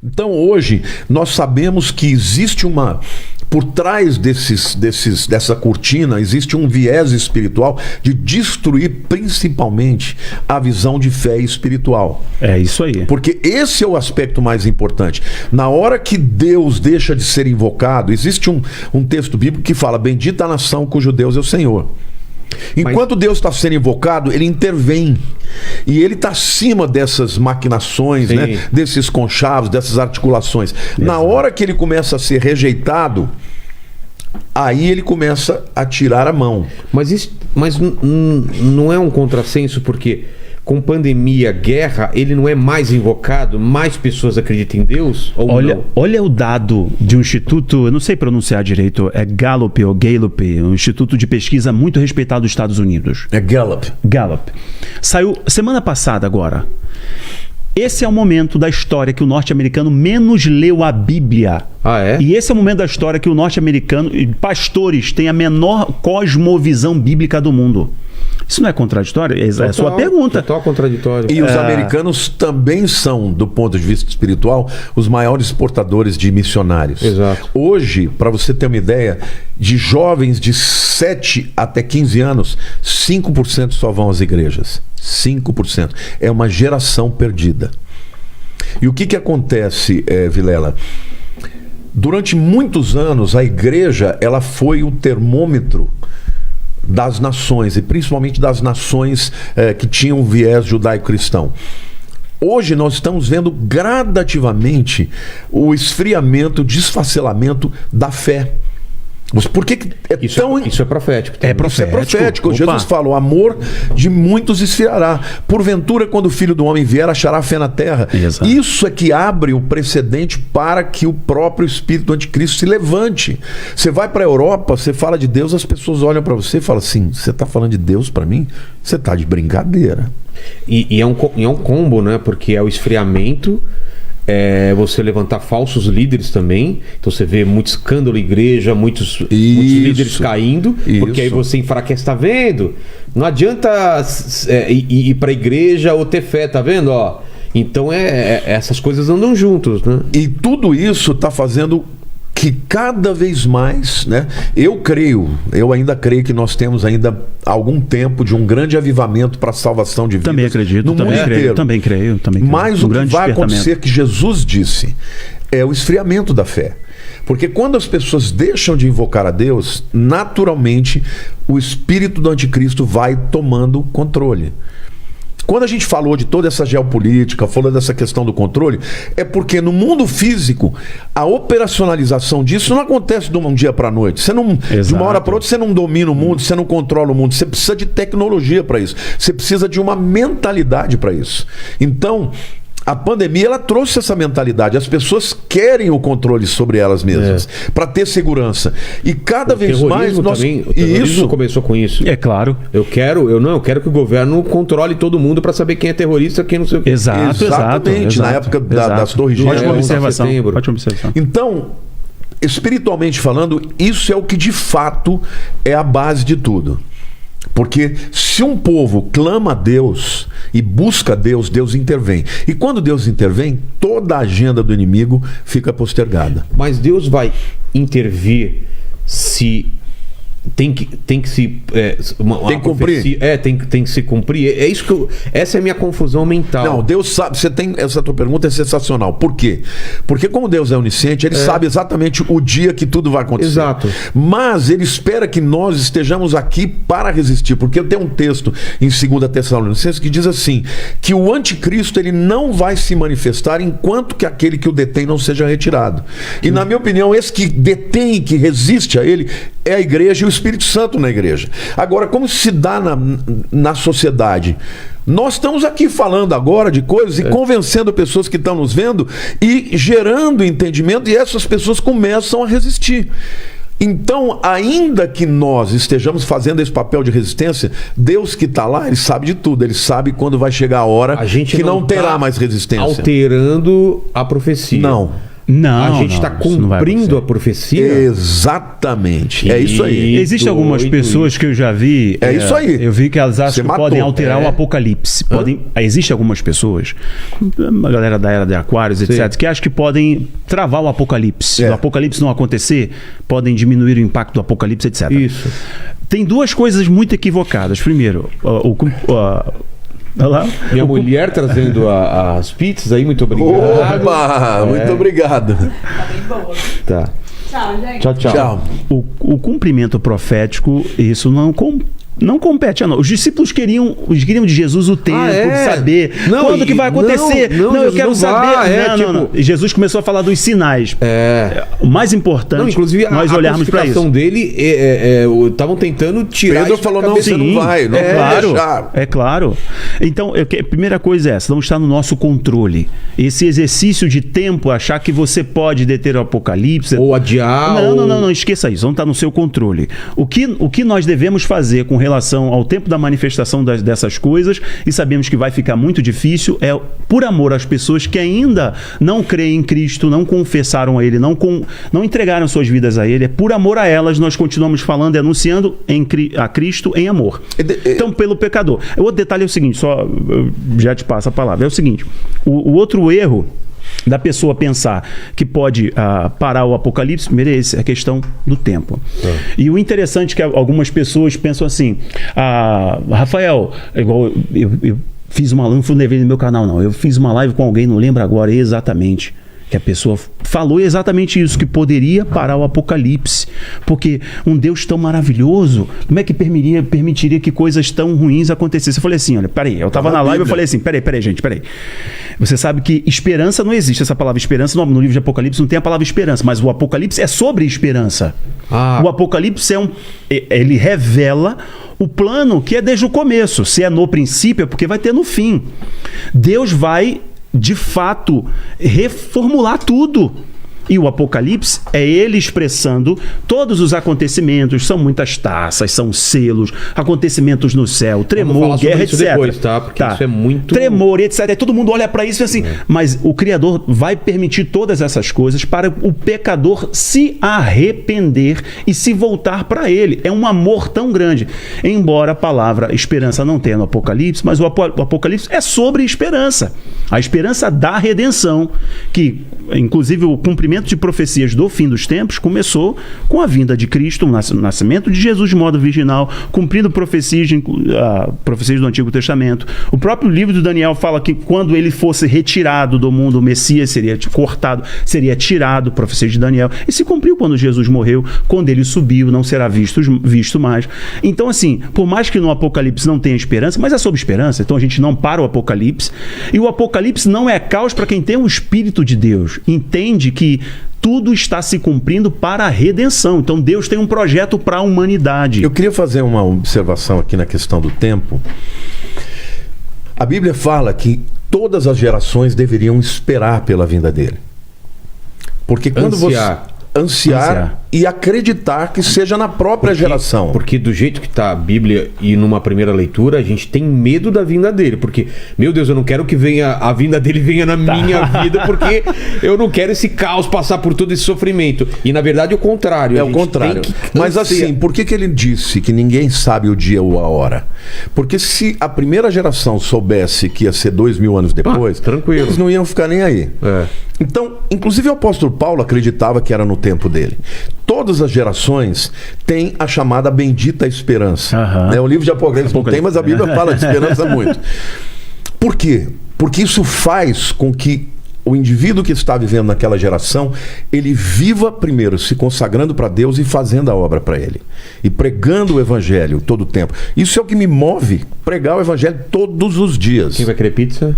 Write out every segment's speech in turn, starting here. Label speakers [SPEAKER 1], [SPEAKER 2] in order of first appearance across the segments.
[SPEAKER 1] Então hoje nós sabemos que existe por trás dessa cortina, existe um viés espiritual de destruir principalmente a visão de fé espiritual.
[SPEAKER 2] É isso aí.
[SPEAKER 1] Porque esse é o aspecto mais importante. Na hora que Deus deixa de ser invocado, existe um texto bíblico que fala: bendita a nação cujo Deus é o Senhor. Enquanto Deus está sendo invocado, ele intervém. E ele está acima dessas maquinações, né? Desses conchavos, dessas articulações. Exato. Na hora que ele começa a ser rejeitado, aí ele começa a tirar a mão.
[SPEAKER 3] Mas não é um contrassenso, porque com pandemia, guerra, ele não é mais invocado? Mais pessoas acreditam em Deus? Ou
[SPEAKER 2] olha o dado de um instituto, eu não sei pronunciar direito, é Gallup ou Gallup, um instituto de pesquisa muito respeitado dos Estados Unidos.
[SPEAKER 1] É Gallup.
[SPEAKER 2] Gallup. Saiu semana passada agora. Esse é o momento da história que o norte-americano menos leu a Bíblia.
[SPEAKER 3] Ah, é?
[SPEAKER 2] E esse é o momento da história que o norte-americano, pastores, têm a menor cosmovisão bíblica do mundo. Isso não é contraditório? É a sua pergunta.
[SPEAKER 3] Total contraditório.
[SPEAKER 1] E os americanos também são, do ponto de vista espiritual, os maiores portadores de missionários.
[SPEAKER 3] Exato.
[SPEAKER 1] Hoje, para você ter uma ideia, de jovens de 7 até 15 anos, 5% só vão às igrejas. 5%. É uma geração perdida. E o que acontece, Vilela? Durante muitos anos, a igreja ela foi o termômetro das nações, e principalmente das nações que tinham viés judaico-cristão. Hoje nós estamos vendo gradativamente o esfriamento, o desfacelamento da fé. Mas por que
[SPEAKER 3] isso é profético?
[SPEAKER 1] É profético. Jesus fala: o amor de muitos esfriará. Porventura, quando o Filho do Homem vier, achará fé na terra.
[SPEAKER 2] Exato.
[SPEAKER 1] Isso é que abre o precedente para que o próprio espírito do anticristo se levante. Você vai para a Europa, você fala de Deus, as pessoas olham para você e falam assim: você está falando de Deus para mim? Você está de brincadeira.
[SPEAKER 3] E é um combo, né? Porque é o esfriamento, você levantar falsos líderes também. Então você vê muito escândalo na igreja, muitos líderes caindo, porque aí você enfraquece. Tá vendo? Não adianta ir para a igreja ou ter fé, tá vendo? Ó, então essas coisas andam juntos, né?
[SPEAKER 1] E tudo isso está fazendo que cada vez mais, né? Eu ainda creio que nós temos ainda algum tempo de um grande avivamento para a salvação de vidas.
[SPEAKER 2] Também acredito,
[SPEAKER 1] no mundo inteiro.
[SPEAKER 2] Também creio.
[SPEAKER 1] Mas o que vai acontecer, que Jesus disse, é o esfriamento da fé. Porque quando as pessoas deixam de invocar a Deus, naturalmente o espírito do anticristo vai tomando controle. Quando a gente falou de toda essa geopolítica, falou dessa questão do controle, é porque no mundo físico, a operacionalização disso não acontece de um dia para a noite. Você não, de uma hora para outra, você não domina o mundo, você não controla o mundo. Você precisa de tecnologia para isso. Você precisa de uma mentalidade para isso. Então, a pandemia ela trouxe essa mentalidade. As pessoas querem o controle sobre elas mesmas, para ter segurança. E cada vez mais nós...
[SPEAKER 3] O terrorismo começou com isso.
[SPEAKER 2] É claro.
[SPEAKER 3] Eu quero que o governo controle todo mundo para saber quem é terrorista, quem não sei o que.
[SPEAKER 1] Exatamente. Na época das Torres Gêmeas.
[SPEAKER 2] Ótima observação.
[SPEAKER 1] Então, espiritualmente falando, isso é o que de fato é a base de tudo. Porque se um povo clama a Deus e busca a Deus, Deus intervém. E quando Deus intervém, toda a agenda do inimigo fica postergada.
[SPEAKER 3] Mas Deus vai intervir se tem que se
[SPEAKER 1] tem que cumprir.
[SPEAKER 3] Tem que se cumprir. É isso que essa é a minha confusão mental.
[SPEAKER 1] Não, Deus sabe. Essa tua pergunta é sensacional. Por quê? Porque como Deus é onisciente, ele sabe exatamente o dia que tudo vai acontecer.
[SPEAKER 3] Exato.
[SPEAKER 1] Mas ele espera que nós estejamos aqui para resistir. Porque tem um texto em 2 Tessalonicenses que diz assim, que o anticristo ele não vai se manifestar enquanto que aquele que o detém não seja retirado. E na minha opinião, esse que detém, que resiste a ele, é a igreja e o Espírito Santo na igreja. Agora, como se dá na sociedade? Nós estamos aqui falando agora de coisas e convencendo pessoas que estão nos vendo e gerando entendimento, e essas pessoas começam a resistir. Então, ainda que nós estejamos fazendo esse papel de resistência, Deus que está lá, Ele sabe de tudo. Ele sabe quando vai chegar a hora que não terá mais resistência.
[SPEAKER 3] Alterando a profecia.
[SPEAKER 1] Não.
[SPEAKER 3] a gente está cumprindo a profecia?
[SPEAKER 1] Exatamente. É isso aí.
[SPEAKER 2] Existem algumas pessoas que eu já vi.
[SPEAKER 1] É isso aí.
[SPEAKER 2] Eu vi que elas acham que podem alterar o Apocalipse. Existem algumas pessoas, a galera da era de Aquários, etc., que acham que podem travar o Apocalipse. O Apocalipse não acontecer, podem diminuir o impacto do Apocalipse, etc.
[SPEAKER 3] Isso.
[SPEAKER 2] Tem duas coisas muito equivocadas. Primeiro,
[SPEAKER 3] minha mulher trazendo as pizzas aí, muito obrigado.
[SPEAKER 1] Opa, muito obrigado.
[SPEAKER 4] Tá bem boa.
[SPEAKER 3] Tá.
[SPEAKER 4] Tchau, gente.
[SPEAKER 3] Tchau.
[SPEAKER 2] O cumprimento profético, isso não compete a nós. Os discípulos queriam de Jesus o tempo, de saber quando que vai acontecer. Não, eu quero saber. Não. Jesus começou a falar dos sinais. O mais importante,
[SPEAKER 3] inclusive,
[SPEAKER 2] nós olharmos para isso.
[SPEAKER 3] Dele, estavam tentando tirar.
[SPEAKER 1] Pedro falou, não vai.
[SPEAKER 2] É claro. Então, a primeira coisa é essa, não está no nosso controle. Esse exercício de tempo, achar que você pode deter o Apocalipse.
[SPEAKER 3] Ou adiar.
[SPEAKER 2] Não, esqueça isso, não está no seu controle. O que nós devemos fazer com relação ao tempo da manifestação dessas coisas, e sabemos que vai ficar muito difícil, é por amor às pessoas que ainda não creem em Cristo, não confessaram a Ele, não entregaram suas vidas a Ele, é por amor a elas, nós continuamos falando e anunciando a Cristo em amor. Então, pelo pecador. O outro detalhe é o seguinte, só eu já te passo a palavra, é o seguinte, o outro erro da pessoa pensar que pode parar o Apocalipse, primeiro é esse, a questão do tempo. E o interessante é que algumas pessoas pensam assim, Rafael, igual eu fiz uma live, não fui no meu canal não, eu fiz uma live com alguém, não lembro agora exatamente, que a pessoa falou exatamente isso, que poderia parar o Apocalipse, porque um Deus tão maravilhoso, como é que permitiria que coisas tão ruins acontecessem? Eu falei assim, olha, peraí, eu estava na live, eu falei assim, peraí, gente. Você sabe que esperança não existe, essa palavra esperança, no livro de Apocalipse não tem a palavra esperança, mas o Apocalipse é sobre esperança. O Apocalipse ele revela o plano que é desde o começo. Se é no princípio, é porque vai ter no fim. Deus vai de fato reformular tudo. E o Apocalipse é ele expressando todos os acontecimentos, são muitas taças, são selos, acontecimentos no céu, tremor, guerra, etc.
[SPEAKER 3] Depois, tá? Porque isso é muito...
[SPEAKER 2] Tremor, etc. Todo mundo olha para isso e assim, mas o Criador vai permitir todas essas coisas para o pecador se arrepender e se voltar para ele. É um amor tão grande. Embora a palavra esperança não tenha no Apocalipse, mas o Apocalipse é sobre esperança. A esperança da redenção, que inclusive o cumprimento de profecias do fim dos tempos começou com a vinda de Cristo, o nascimento de Jesus de modo virginal, cumprindo profecias do Antigo Testamento. O próprio livro de Daniel fala que quando ele fosse retirado do mundo, o Messias seria cortado, seria tirado, profecia de Daniel. E se cumpriu quando Jesus morreu, quando ele subiu, não será visto mais. Então, assim, por mais que no Apocalipse não tenha esperança, mas é sobre esperança, então a gente não para o Apocalipse. E o Apocalipse não é caos para quem tem o Espírito de Deus. Entende que tudo está se cumprindo para a redenção. Então Deus tem um projeto para a humanidade.
[SPEAKER 1] Eu queria fazer uma observação aqui na questão do tempo. A Bíblia fala que todas as gerações deveriam esperar pela vinda dele. Porque quando ansiar e acreditar que seja na própria geração.
[SPEAKER 3] Porque do jeito que está a Bíblia e numa primeira leitura, a gente tem medo da vinda dele. Porque, meu Deus, eu não quero que a vinda dele venha na minha vida, porque eu não quero esse caos, passar por todo esse sofrimento. E na verdade é o contrário.
[SPEAKER 1] É o contrário. Mas assim, por que ele disse que ninguém sabe o dia ou a hora? Porque se a primeira geração soubesse que ia ser 2000 anos depois,
[SPEAKER 3] tranquilo,
[SPEAKER 1] eles não iam ficar nem aí. Então, inclusive o apóstolo Paulo acreditava que era no tempo dele. Todas as gerações têm a chamada bendita esperança. O livro de Apocalipse não tem, mas a Bíblia fala de esperança muito. Por quê? Porque isso faz com que o indivíduo que está vivendo naquela geração, ele viva primeiro se consagrando para Deus e fazendo a obra para Ele. E pregando o Evangelho todo o tempo. Isso é o que me move, pregar o Evangelho todos os dias.
[SPEAKER 3] Quem vai querer pizza?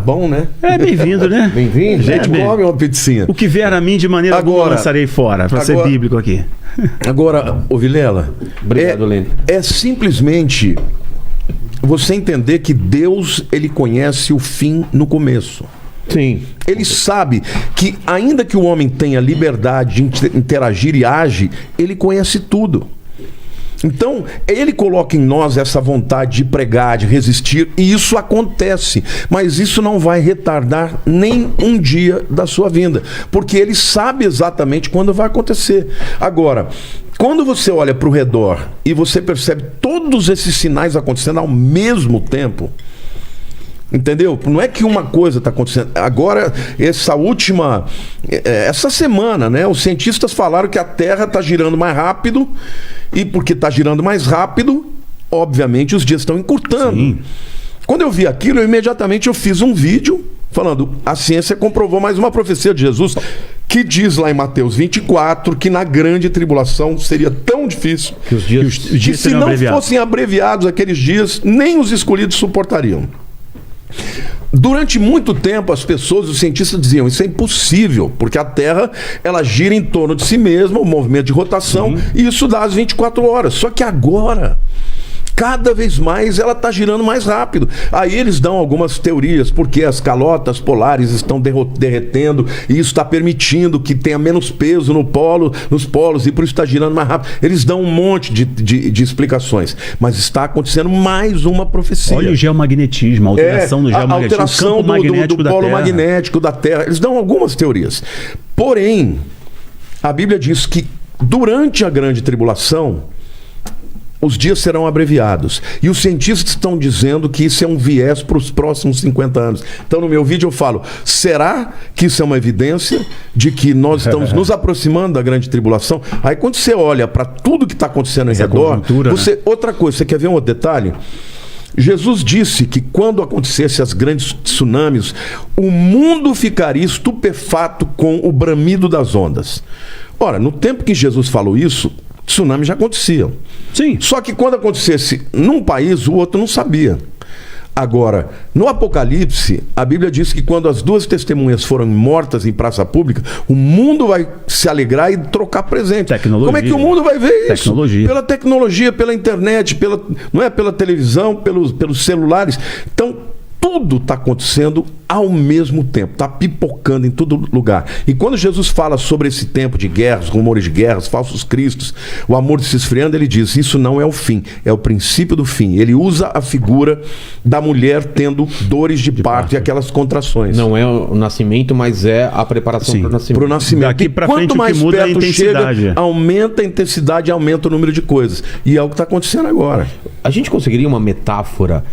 [SPEAKER 1] Bom, né?
[SPEAKER 2] Bem-vindo, né?
[SPEAKER 3] Bem-vindo.
[SPEAKER 1] A gente come uma pizzinha.
[SPEAKER 2] O que vier a mim de maneira alguma lançarei fora, para ser bíblico aqui.
[SPEAKER 1] Agora, ô Vilela,
[SPEAKER 3] obrigado, Lene.
[SPEAKER 1] É simplesmente você entender que Deus, ele conhece o fim no começo.
[SPEAKER 3] Sim.
[SPEAKER 1] Ele sabe que ainda que o homem tenha liberdade de interagir e age, ele conhece tudo. Então, ele coloca em nós essa vontade de pregar, de resistir, e isso acontece. Mas isso não vai retardar nem um dia da sua vinda, porque ele sabe exatamente quando vai acontecer. Agora, quando você olha para o redor e você percebe todos esses sinais acontecendo ao mesmo tempo, entendeu? Não é que uma coisa está acontecendo. Agora, essa semana, né? Os cientistas falaram que a Terra está girando mais rápido, e porque está girando mais rápido, obviamente os dias estão encurtando. Sim. Quando eu vi aquilo, imediatamente eu fiz um vídeo falando, a ciência comprovou mais uma profecia de Jesus, que diz lá em Mateus 24, que na grande tribulação seria tão difícil
[SPEAKER 3] que os dias
[SPEAKER 1] que se não fossem abreviados aqueles dias, nem os escolhidos suportariam. Durante muito tempo as pessoas, os cientistas diziam, isso é impossível, porque a Terra ela gira em torno de si mesma, o movimento de rotação, e isso dá as 24 horas. Só que agora, cada vez mais ela está girando mais rápido. Aí eles dão algumas teorias, porque as calotas polares estão derretendo, e isso está permitindo que tenha menos peso nos polos, e por isso está girando mais rápido. Eles dão um monte de explicações. Mas está acontecendo mais uma profecia.
[SPEAKER 2] Olha o geomagnetismo, a alteração do geomagnetismo,
[SPEAKER 1] a alteração do polo magnético da Terra. Eles dão algumas teorias. Porém, a Bíblia diz que durante a grande tribulação, os dias serão abreviados. E os cientistas estão dizendo que isso é um viés para os próximos 50 anos. Então, no meu vídeo eu falo, será que isso é uma evidência de que nós estamos nos aproximando da grande tribulação? Aí quando você olha para tudo que está acontecendo ao redor, outra coisa, você quer ver um outro detalhe? Jesus disse que quando acontecesse as grandes tsunamis, o mundo ficaria estupefato com o bramido das ondas. Ora, no tempo que Jesus falou isso, tsunami já acontecia.
[SPEAKER 2] Sim.
[SPEAKER 1] Só que quando acontecesse num país, o outro não sabia. Agora, no Apocalipse, a Bíblia diz que quando as duas testemunhas foram mortas em praça pública, o mundo vai se alegrar e trocar presente.
[SPEAKER 2] Tecnologia.
[SPEAKER 1] Como é que o mundo vai ver isso?
[SPEAKER 2] Tecnologia.
[SPEAKER 1] Pela tecnologia, pela internet, não é pela televisão, pelos celulares. Então, tudo está acontecendo ao mesmo tempo, está pipocando em todo lugar. E quando Jesus fala sobre esse tempo de guerras, rumores de guerras, falsos cristos, o amor se esfriando, ele diz, isso não é o fim, é o princípio do fim. Ele usa a figura da mulher tendo dores de parto e aquelas contrações.
[SPEAKER 3] Não é o nascimento, mas é a preparação para o nascimento.
[SPEAKER 1] Pro nascimento.
[SPEAKER 2] Daqui para
[SPEAKER 1] frente,
[SPEAKER 2] quanto mais o que muda perto é a intensidade.
[SPEAKER 1] Chega, aumenta a intensidade, aumenta o número de coisas. E é o que está acontecendo agora.
[SPEAKER 3] A gente conseguiria uma metáfora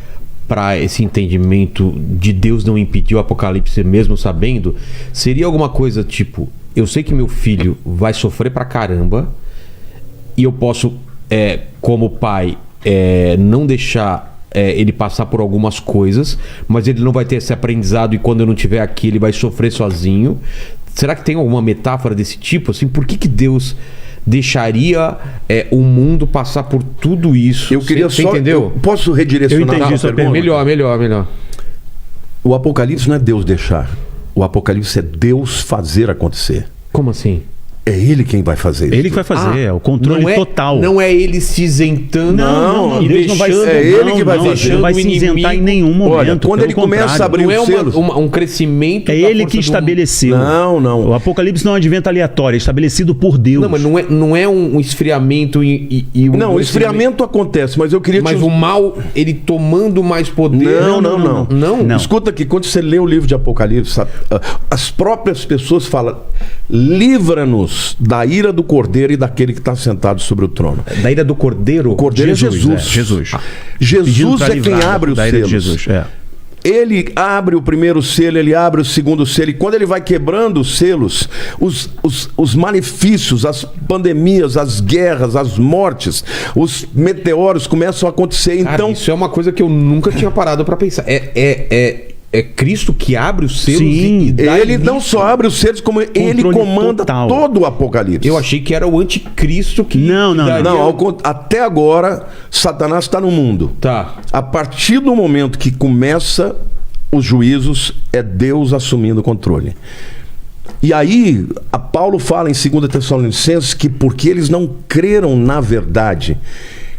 [SPEAKER 3] para esse entendimento de Deus não impedir o Apocalipse mesmo sabendo? Seria alguma coisa tipo, eu sei que meu filho vai sofrer pra caramba e eu posso, como pai, não deixar ele passar por algumas coisas, mas ele não vai ter esse aprendizado e quando eu não estiver aqui ele vai sofrer sozinho. Será que tem alguma metáfora desse tipo? Assim, por que Deus deixaria o mundo passar por tudo isso?
[SPEAKER 1] Eu queria
[SPEAKER 3] você
[SPEAKER 1] só...
[SPEAKER 3] entendeu?
[SPEAKER 1] Posso redirecionar a pergunta?
[SPEAKER 3] Melhor.
[SPEAKER 1] O Apocalipse não é Deus deixar. O Apocalipse é Deus fazer acontecer.
[SPEAKER 3] Como assim?
[SPEAKER 1] É ele quem vai fazer isso.
[SPEAKER 2] Ele que vai fazer, é o controle total.
[SPEAKER 3] Não é ele se isentando.
[SPEAKER 2] Não, Deus não vai ser.
[SPEAKER 1] É ele que vai fazer.
[SPEAKER 2] Não vai se isentar em nenhum momento.
[SPEAKER 1] Olha, quando ele começa a abrir os selos,
[SPEAKER 3] um crescimento.
[SPEAKER 2] É ele que estabeleceu.
[SPEAKER 1] Não.
[SPEAKER 2] O Apocalipse não é um advento aleatório, é estabelecido por Deus.
[SPEAKER 3] Não, mas não é um esfriamento e
[SPEAKER 1] não, o esfriamento acontece, mas eu queria...
[SPEAKER 3] Mas o mal, ele tomando mais poder...
[SPEAKER 1] Não. Escuta aqui, quando você lê o livro de Apocalipse, as próprias pessoas falam, livra-nos da ira do Cordeiro e daquele que está sentado sobre o trono.
[SPEAKER 3] Da ira do Cordeiro?
[SPEAKER 1] O Cordeiro
[SPEAKER 2] Jesus.
[SPEAKER 1] Jesus. Jesus é quem abre os selos.
[SPEAKER 2] Jesus,
[SPEAKER 1] Ele abre o primeiro selo, ele abre o segundo selo, e quando ele vai quebrando os selos, os malefícios, as pandemias, as guerras, as mortes, os meteoros começam a acontecer.
[SPEAKER 3] Cara,
[SPEAKER 1] então,
[SPEAKER 3] isso é uma coisa que eu nunca tinha parado para pensar. É Cristo que abre os selos?
[SPEAKER 2] Sim,
[SPEAKER 1] ele não só abre os selos, como ele comanda todo o Apocalipse.
[SPEAKER 3] Eu achei que era o anticristo que...
[SPEAKER 2] Não.
[SPEAKER 1] Até agora, Satanás está no mundo.
[SPEAKER 3] Tá.
[SPEAKER 1] A partir do momento que começa os juízos, é Deus assumindo o controle. E aí, Paulo fala em 2 Tessalonicenses que porque eles não creram na verdade,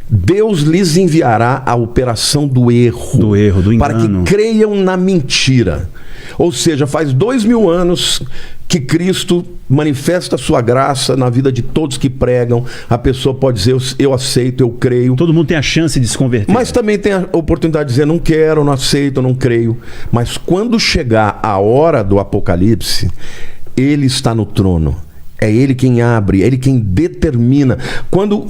[SPEAKER 1] Deus lhes enviará a operação do erro.
[SPEAKER 2] Do erro, do
[SPEAKER 1] para
[SPEAKER 2] engano.
[SPEAKER 1] que creiam na mentira. Ou seja, faz 2000 anos que Cristo manifesta a sua graça na vida de todos que pregam. A pessoa pode dizer, eu aceito, eu creio.
[SPEAKER 2] Todo mundo tem a chance de se converter.
[SPEAKER 1] Mas também tem a oportunidade de dizer, não quero, não aceito, não creio. Mas quando chegar a hora do Apocalipse, ele está no trono. É ele quem abre, é ele quem determina. Quando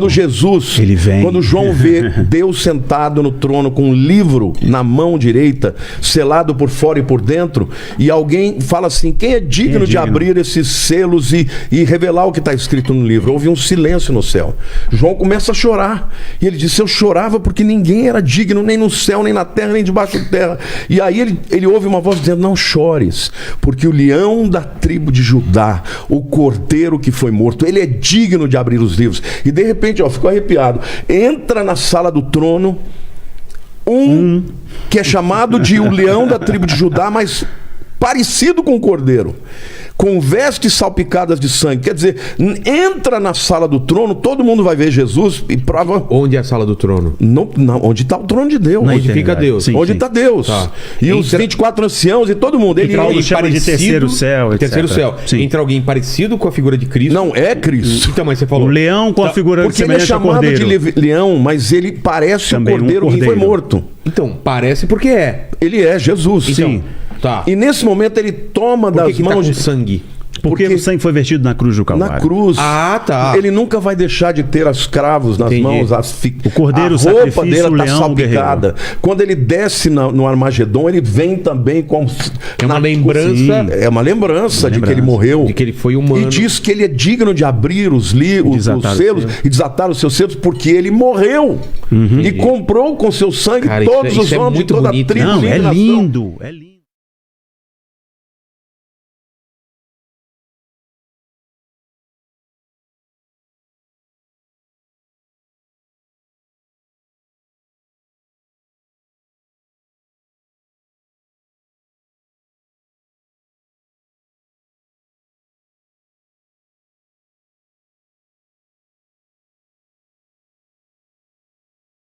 [SPEAKER 1] Jesus,
[SPEAKER 2] ele vem.
[SPEAKER 1] Quando João vê Deus sentado no trono com um livro na mão direita, selado por fora e por dentro, e alguém fala assim, quem é digno de abrir esses selos e revelar o que está escrito no livro? Houve um silêncio no céu. João começa a chorar. E ele disse, eu chorava porque ninguém era digno, nem no céu, nem na terra, nem debaixo da terra. E aí ele ouve uma voz dizendo, não chores, porque o leão da tribo de Judá, o cordeiro que foi morto, ele é digno de abrir os livros. E de repente, ficou arrepiado. Entra na sala do trono que é chamado de o leão da tribo de Judá, mas parecido com o cordeiro, com vestes salpicadas de sangue. Quer dizer, entra na sala do trono, todo mundo vai ver Jesus e prova...
[SPEAKER 3] Onde é a sala do trono?
[SPEAKER 1] Onde está o trono de Deus.
[SPEAKER 3] Onde fica Deus.
[SPEAKER 2] Sim,
[SPEAKER 1] onde está Deus.
[SPEAKER 3] Tá.
[SPEAKER 1] E os 24 anciãos e todo mundo. Ele
[SPEAKER 2] chama de terceiro céu, etc.
[SPEAKER 3] Terceiro céu.
[SPEAKER 2] Sim.
[SPEAKER 3] Entra alguém parecido com a figura de Cristo.
[SPEAKER 1] Não, é Cristo.
[SPEAKER 3] Então, mas você falou...
[SPEAKER 2] O leão com a figura
[SPEAKER 1] Porque ele é
[SPEAKER 2] semelhante ao
[SPEAKER 1] chamado
[SPEAKER 2] cordeiro.
[SPEAKER 1] de leão, mas ele parece
[SPEAKER 2] Também
[SPEAKER 1] o cordeiro que foi morto.
[SPEAKER 3] Então, parece porque é.
[SPEAKER 1] Ele é Jesus.
[SPEAKER 3] Então,
[SPEAKER 1] Sim.
[SPEAKER 3] Tá.
[SPEAKER 1] E nesse momento ele toma
[SPEAKER 3] Por
[SPEAKER 1] das
[SPEAKER 3] que
[SPEAKER 1] mãos
[SPEAKER 3] tá com
[SPEAKER 1] de
[SPEAKER 3] sangue?
[SPEAKER 2] Porque o sangue foi vertido na cruz do Calvário.
[SPEAKER 1] na cruz.
[SPEAKER 3] Ah, tá.
[SPEAKER 1] Ele nunca vai deixar de ter as cravos nas
[SPEAKER 3] Entendi.
[SPEAKER 1] mãos,
[SPEAKER 2] O cordeiro,
[SPEAKER 1] a
[SPEAKER 2] o
[SPEAKER 1] roupa
[SPEAKER 2] sacrifício,
[SPEAKER 1] dele
[SPEAKER 2] o
[SPEAKER 1] está
[SPEAKER 2] leão,
[SPEAKER 1] salpicada. Quando ele desce no Armagedon, ele vem também com
[SPEAKER 3] É uma lembrança.
[SPEAKER 1] É uma lembrança de que ele morreu.
[SPEAKER 3] De que ele foi humano.
[SPEAKER 1] E diz que ele é digno de abrir os
[SPEAKER 2] desatar os
[SPEAKER 1] selos
[SPEAKER 2] selos.
[SPEAKER 1] e desatar os seus selos, porque ele morreu. E comprou com seu sangue
[SPEAKER 3] Cara,
[SPEAKER 1] todos
[SPEAKER 3] isso
[SPEAKER 1] os
[SPEAKER 3] é
[SPEAKER 1] homens de
[SPEAKER 3] muito
[SPEAKER 1] toda a
[SPEAKER 3] bonito,
[SPEAKER 1] tribo.
[SPEAKER 2] Não,
[SPEAKER 1] língua e
[SPEAKER 2] é
[SPEAKER 1] nação.
[SPEAKER 2] lindo. É lindo.